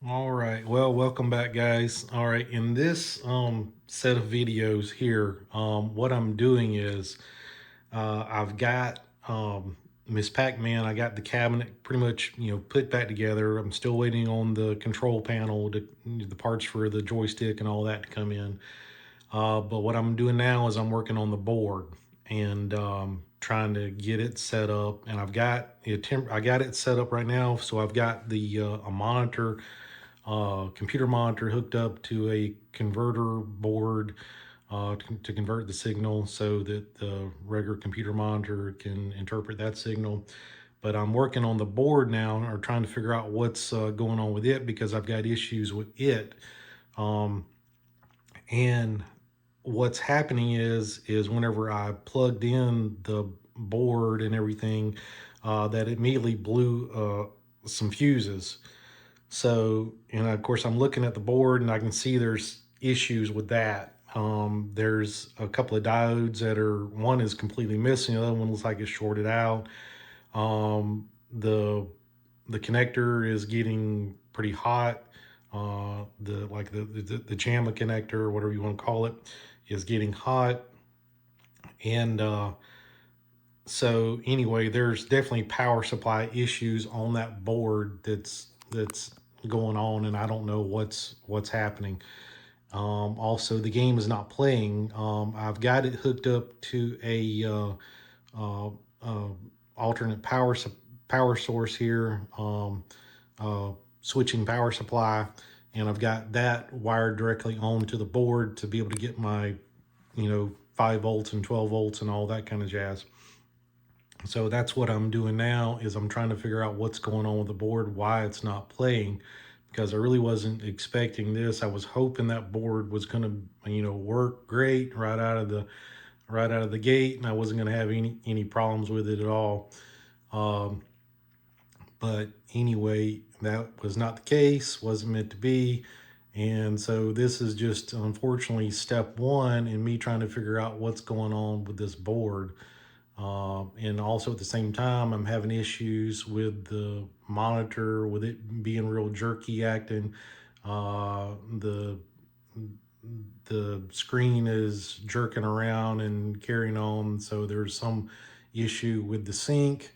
All right. Well, welcome back, guys. All right. In this set of videos here, what I'm doing is I've got Miss Pac-Man. I got the cabinet pretty much, put back together. I'm still waiting on the control panel, the parts for the joystick and all that to come in. But what I'm doing now is I'm working on the board and trying to get it set up. And I've got it. I got it set up right now. So I've got the a monitor, computer monitor hooked up to a converter board to convert the signal so that the regular computer monitor can interpret that signal. But I'm working on the board now, or trying to figure out what's going on with it because I've got issues with it. Um, and what's happening is whenever I plugged in the board and everything, that immediately blew some fuses. So, and of course, I'm looking at the board and I can see there's issues with that. There's a couple of diodes that are, one is completely missing, the other one looks like it's shorted out. Um, the connector is getting pretty hot. The JAMA connector, or whatever you want to call it, is getting hot. And so anyway, there's definitely power supply issues on that board that's going on, and I don't know what's happening. Also, the game is not playing. I've got it hooked up to a uh, uh, alternate power source here, switching power supply, and I've got that wired directly onto the board to be able to get my 5 volts and 12 volts and all that kind of jazz. So that's what I'm doing now, is I'm trying to figure out what's going on with the board, why it's not playing, because I really wasn't expecting this. I was hoping that board was going to work great right out of the gate, and I wasn't going to have any problems with it at all. Um, but anyway, that was not the case, wasn't meant to be. And so this is just unfortunately step one in me trying to figure out what's going on with this board. And also at the same time, I'm having issues with the monitor, with it being real jerky acting. The screen is jerking around and carrying on. So there's some issue with the sync.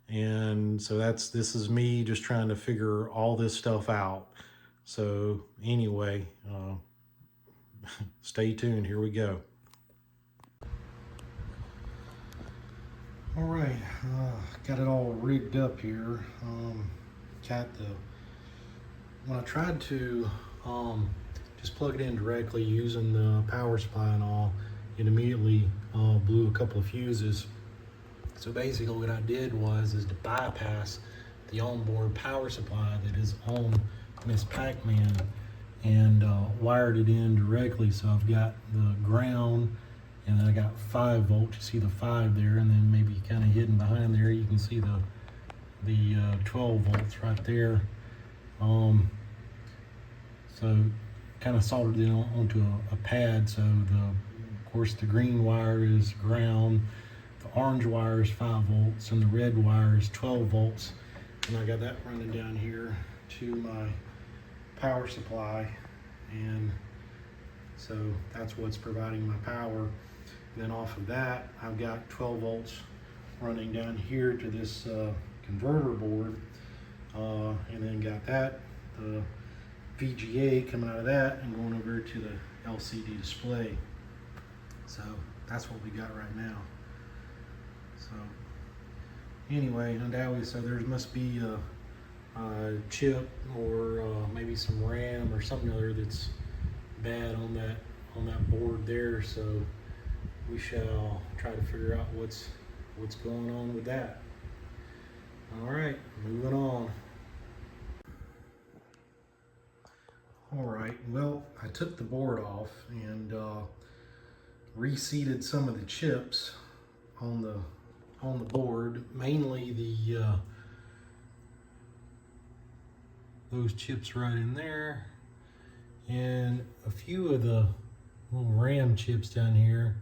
And so this is me just trying to figure all this stuff out. So anyway, stay tuned. Here we go. All right, got it all rigged up here. Got the when I tried to just plug it in directly using the power supply and all, it immediately blew a couple of fuses. So basically, what I did is to bypass the onboard power supply that is on Miss Pac-Man and wired it in directly. So I've got the ground, and then I got 5 volts. You see the 5 there, and then maybe kind of hidden behind there, you can see the 12 volts right there. So kind of soldered it onto a pad. So of course the green wire is ground, the orange wire is 5 volts, and the red wire is 12 volts. And I got that running down here to my power supply, and so that's what's providing my power. And then off of that, I've got 12 volts running down here to this converter board, and then got the VGA coming out of that and going over to the LCD display. So that's what we got right now. So anyway, undoubtedly, so there must be a chip or maybe some RAM or something other that's bad on that board there. So we shall try to figure out what's going on with that. All right, moving on. All right, well, I took the board off and reseated some of the chips on the board, mainly those chips right in there, and a few of the little RAM chips down here.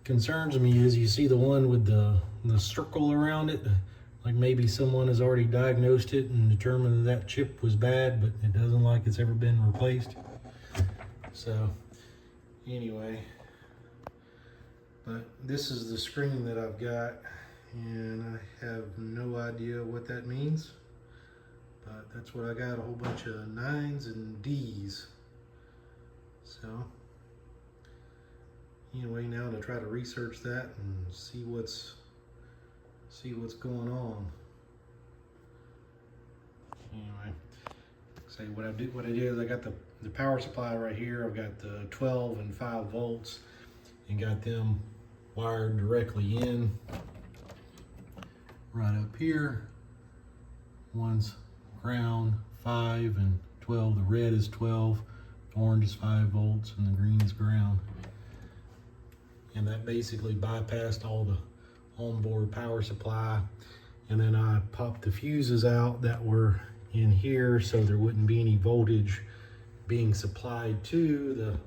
Concerns me is you see the one with the circle around it, like maybe someone has already diagnosed it and determined that chip was bad, but it doesn't like it's ever been replaced. So anyway, but this is the screen that I've got, and I have no idea what that means, but that's what I got, a whole bunch of 9s and Ds. So anyway, now to try to research that and see what's going on. Anyway, say what I did is I got the power supply right here. I've got the 12 and 5 volts and got them wired directly in right up here. One's ground 5 and 12. The red is 12, orange is 5 volts, and the green is ground. And that basically bypassed all the onboard power supply. And then I popped the fuses out that were in here so there wouldn't be any voltage being supplied to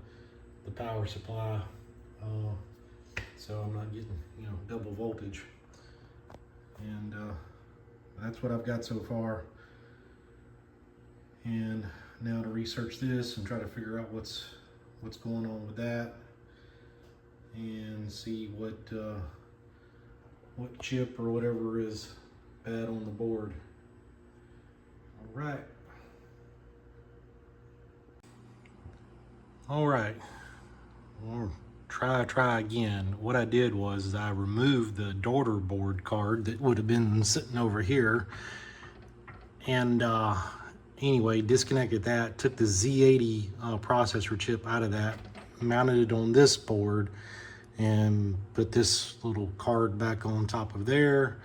the power supply. So I'm not getting, double voltage. And that's what I've got so far. And now to research this and try to figure out what's going on with that, and see what chip or whatever is bad on the board. All right. We'll try again. What I did was I removed the daughter board card that would have been sitting over here, and anyway, disconnected that, took the Z80 processor chip out of that, mounted it on this board, and put this little card back on top of there,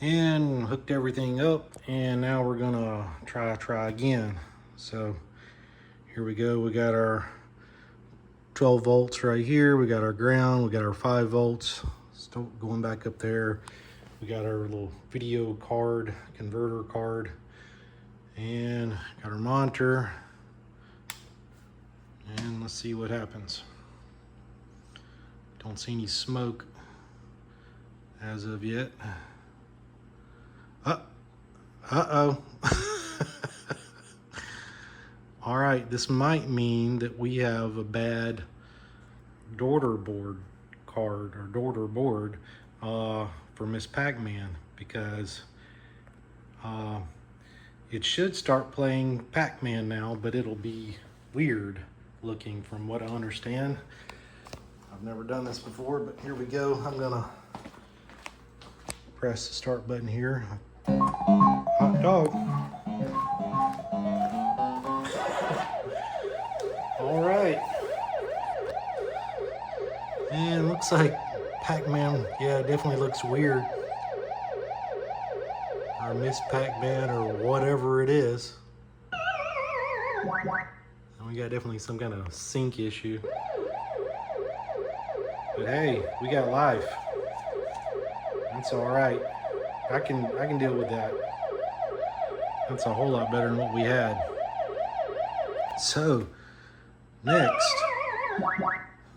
and hooked everything up. And now we're gonna try again. So here we go. We got our 12 volts right here. We got our ground. We got our 5 volts. Still going back up there. We got our little video card, converter card, and got our monitor. And let's see what happens. Don't see any smoke as of yet. Uh-oh. All right, this might mean that we have a bad daughter board card or daughter board for Miss Pac-Man, because it should start playing Pac-Man now, but it'll be weird looking from what I understand. I've never done this before, but here we go. I'm gonna press the start button here. Hot dog. All right. And looks like Pac-Man, yeah, it definitely looks weird. Or Miss Pac-Man or whatever it is. And we got definitely some kind of sync issue. But hey, we got life. That's all right. I can deal with that. That's a whole lot better than what we had. So next,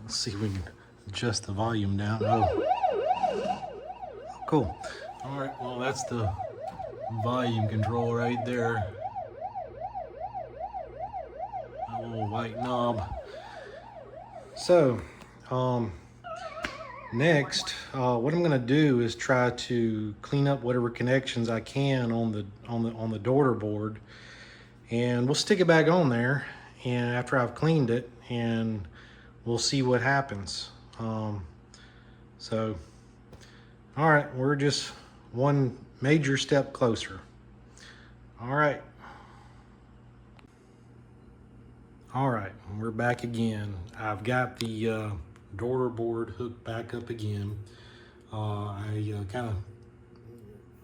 let's see if we can adjust the volume down. Oh, cool. All right, well, that's the volume control right there. A little white knob. So next, what I'm gonna do is try to clean up whatever connections I can on the daughter board, and we'll stick it back on there, and after I've cleaned it, and we'll see what happens. So all right, we're just one major step closer. All right, we're back again. I've got the daughter board hooked back up again. I kind of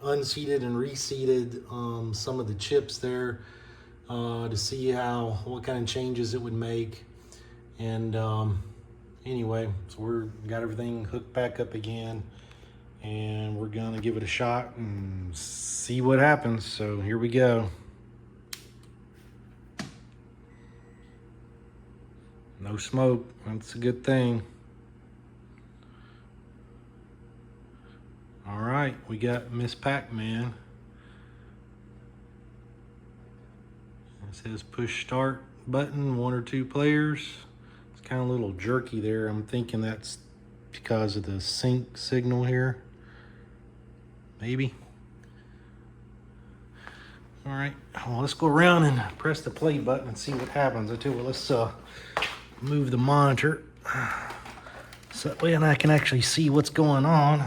unseated and reseated some of the chips there to see what kind of changes it would make. And anyway, so we're got everything hooked back up again, and we're gonna give it a shot and see what happens. So here we go. No smoke, that's a good thing. All right, we got Miss Pac-Man. It says push start button, 1 or 2 players. It's kind of a little jerky there. I'm thinking that's because of the sync signal here. Maybe. All right, well, let's go around and press the play button and see what happens. I tell you what, let's move the monitor so that way I can actually see what's going on.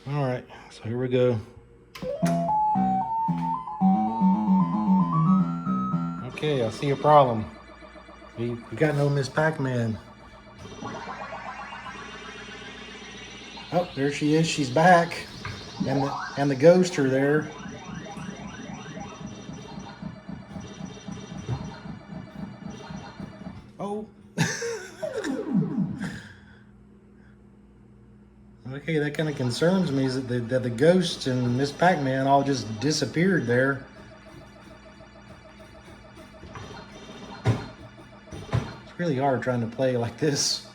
All right, so here we go. Okay, I see a problem. We got no Miss Pac-Man. Oh, there she is. She's back, and the ghosts are there. Oh. Okay, that kind of concerns me. Is that the ghosts and Miss Pac-Man all just disappeared there? It's really hard trying to play like this.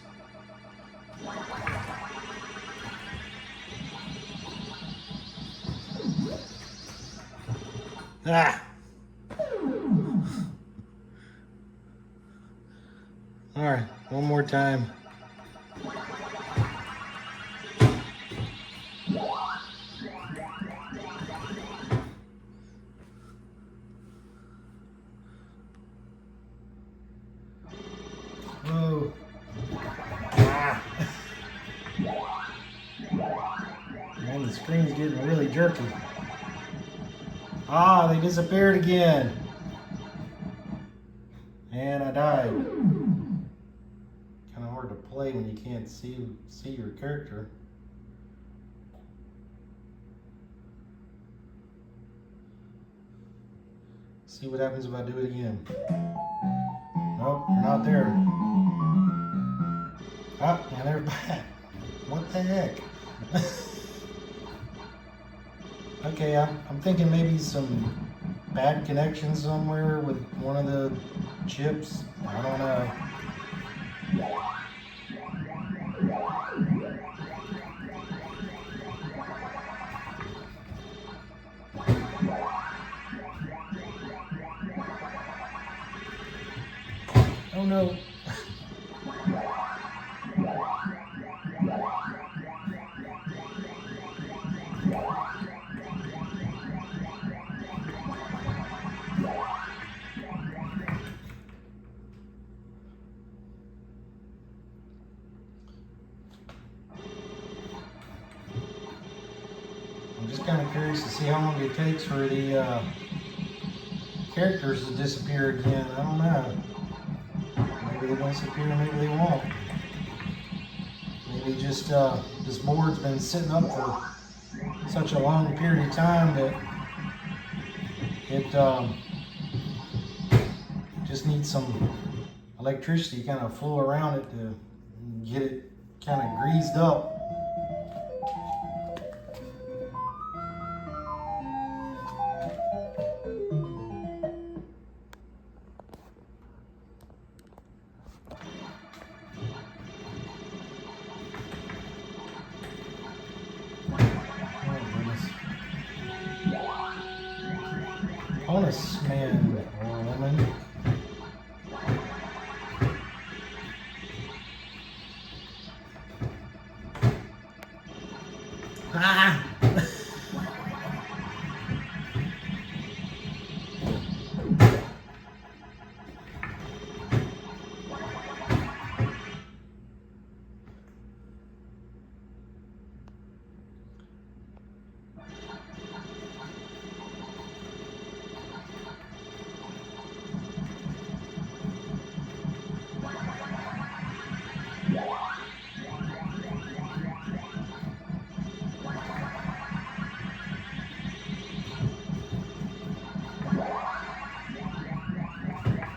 Ah! All right, one more time. Whoa. Ah. Man, the screen's getting really jerky. Ah, they disappeared again. And I died. Kind of hard to play when you can't see your character. See what happens if I do it again. Nope, you're not there. Oh, and they're back. What the heck? Okay, I'm thinking maybe some bad connection somewhere with one of the chips. I don't know. Oh no. I'm just kind of curious to see how long it takes for the characters to disappear again. I don't know. Maybe they won't disappear, maybe they won't. Maybe just this board's been sitting up for such a long period of time that it just needs some electricity kind of flow around it to get it kind of greased up. Honest man or woman. Ah!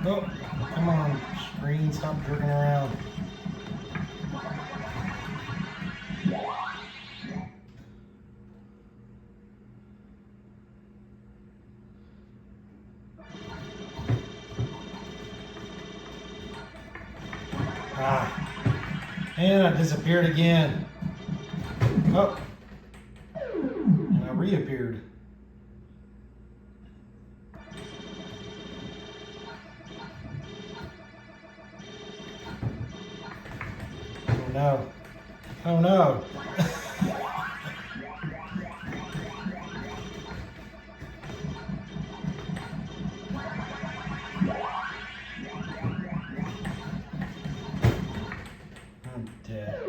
Oh, come on, screen, stop jerking around. Ah, and I disappeared again. Oh, and I reappeared. Oh no. Oh no. I'm dead.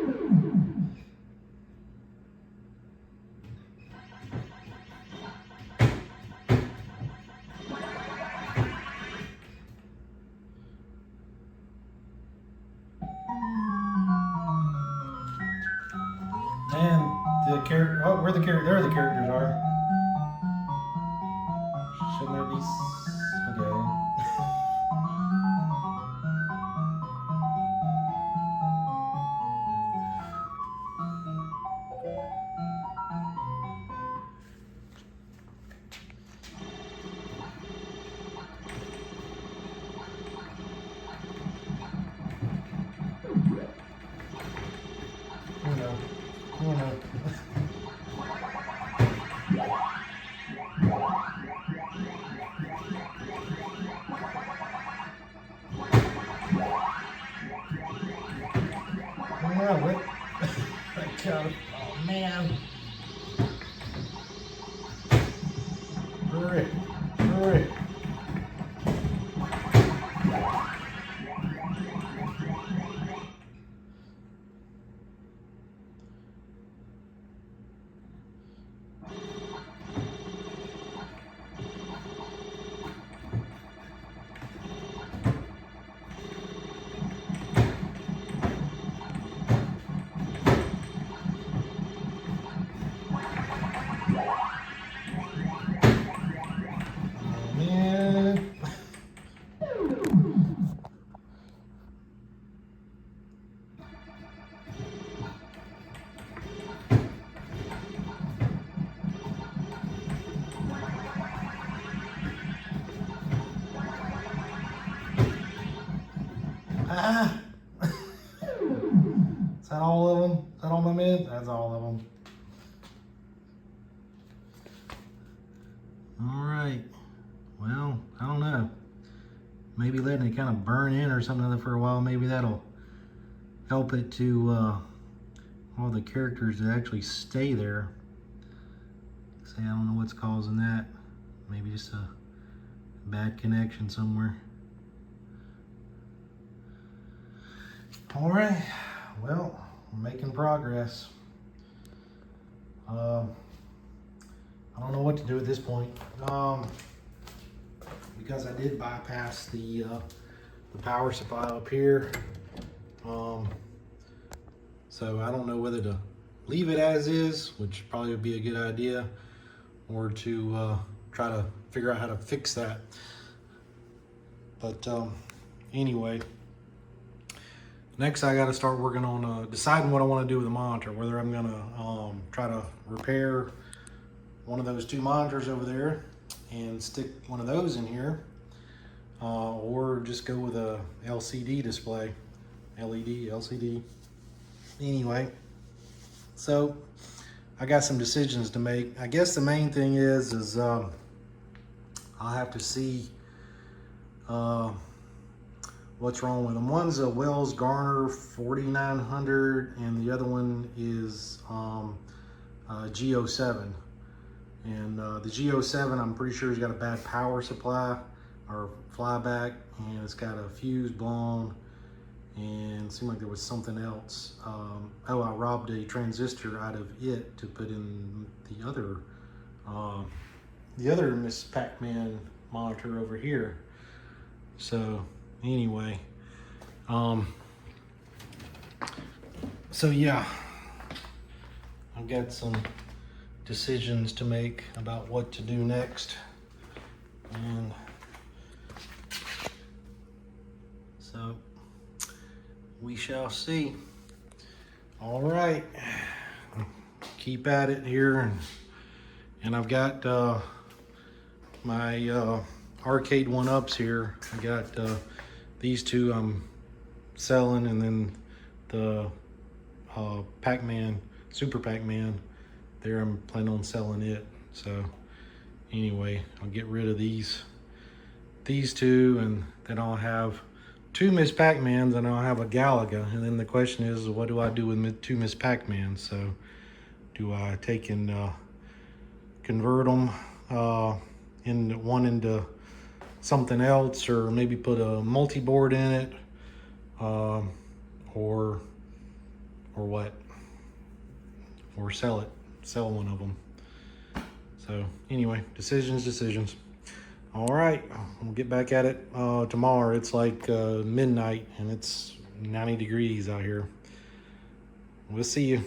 And the character, oh, where the character, there the characters are. Shouldn't there be, okay. Oh no, oh no. Oh no, what? I got it. Oh man. Hurry, hurry. Man. Ah. Is that all of them? Is that all my men? That's all of them. All right. Well, I don't know. Maybe letting it kind of burn in or something for a while, maybe that'll help it to all the characters to actually stay there. See, I don't know what's causing that. Maybe just a bad connection somewhere. All right. Well, we're making progress. I don't know what to do at this point. Because I did bypass the power supply up here. So I don't know whether to leave it as is, which probably would be a good idea, or to try to figure out how to fix that. But anyway, next I got to start working on deciding what I want to do with the monitor, whether I'm going to try to repair one of those two monitors over there and stick one of those in here, or just go with a LCD display, LED, LCD. Anyway, so I got some decisions to make. I guess the main thing is I'll have to see what's wrong with them. One's a Wells Garner 4900 and the other one is G07. And the G07, I'm pretty sure has got a bad power supply or flyback, and it's got a fuse blown, and it seemed like there was something else. Oh, I robbed a transistor out of it to put in the other Miss Pac-Man monitor over here. So anyway, so yeah, I've got some decisions to make about what to do next, and so we shall see. All right, keep at it here, and I've got my arcade one-ups here. I got these two I'm selling, and then the Pac Man Super Pac-Man. There, I'm planning on selling it. So anyway, I'll get rid of these two, and then I'll have two Miss Pac-Mans, and I'll have a Galaga. And then the question is, what do I do with two Miss Pac-Mans? So do I take and convert them into something else, or maybe put a multi-board in it, or what? Or sell one of them. So anyway, decisions. All right, we'll get back at it tomorrow. It's like midnight and it's 90 degrees out here. We'll see you.